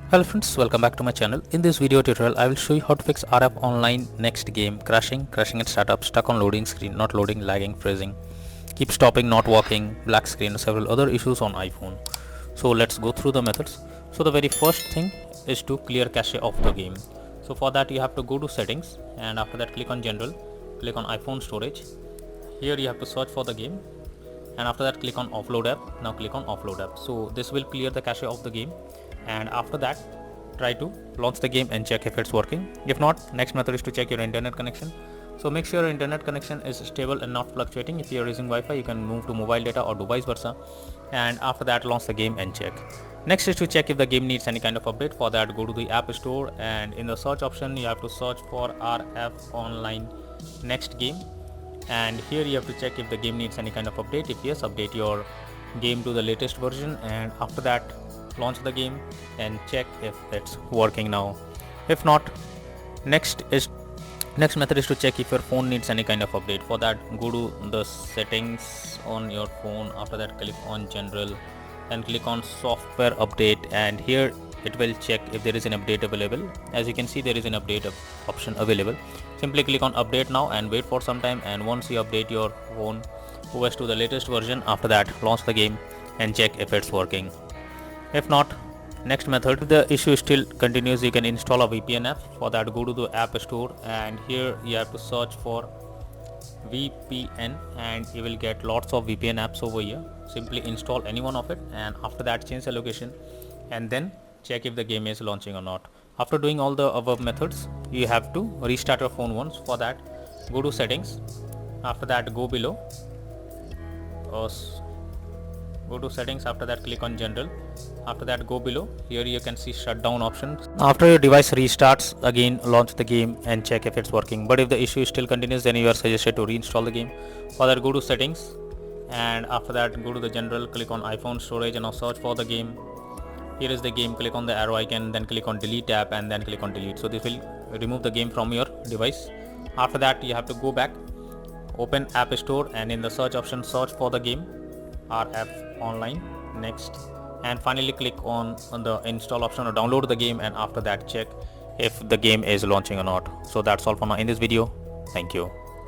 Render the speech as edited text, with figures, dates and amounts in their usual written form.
Hello friends, welcome back to my channel. In this video tutorial, I will show you how to fix RF online next game crashing at startup, stuck on loading screen, not loading, lagging, freezing, keep stopping, not working, black screen, and several other issues on iPhone. So let's go through the methods. So the very first thing is to clear cache of the game. So for that you have to go to settings and after that click on general, click on iPhone storage. Here you have to search for the game and after that click on offload app. Now click on offload app. So this will clear the cache of the game, and after that try to launch the game and check if it's working. If not, next method is to check your internet connection. So make sure your internet connection is stable and not fluctuating. If you are using Wi-Fi, you can move to mobile data or do vice versa, and after that launch the game and check. Next is to check if the game needs any kind of update. For that, go to the app store and in the search option you have to search for RF online next game, and here you have to check if the game needs any kind of update. If yes, update your game to the latest version, and after that launch the game and check if it's working now. If not, next method is to check if your phone needs any kind of update. For that, go to the settings on your phone. After that, click on general and click on software update, and here it will check if there is an update available. As you can see, there is an update option available. Simply click on update now and wait for some time, and once you update your phone OS to the latest version, after that launch the game and check if it's working. If not, next method, if the issue still continues, you can install a VPN app. For that, go to the app store and here you have to search for VPN and you will get lots of VPN apps over here. Simply install any one of it and after that change the location and then check if the game is launching or not. After doing all the above methods, you have to restart your phone once. For that, go to settings. After that, go below. Go to settings, after that click on general, after that go below. Here you can see shutdown options. After your device restarts, again launch the game and check if it's working. But if the issue still continues, then you are suggested to reinstall the game. For that, go to settings and after that go to the general, click on iPhone storage and now search for the game. Here is the game, click on the arrow icon, then click on delete app and then click on delete. So this will remove the game from your device. After that you have to go back, open app store and in the search option search for the game RF online next, and finally click on the install option or download the game, and after that check if the game is launching or not. So that's all for now in this video. Thank you.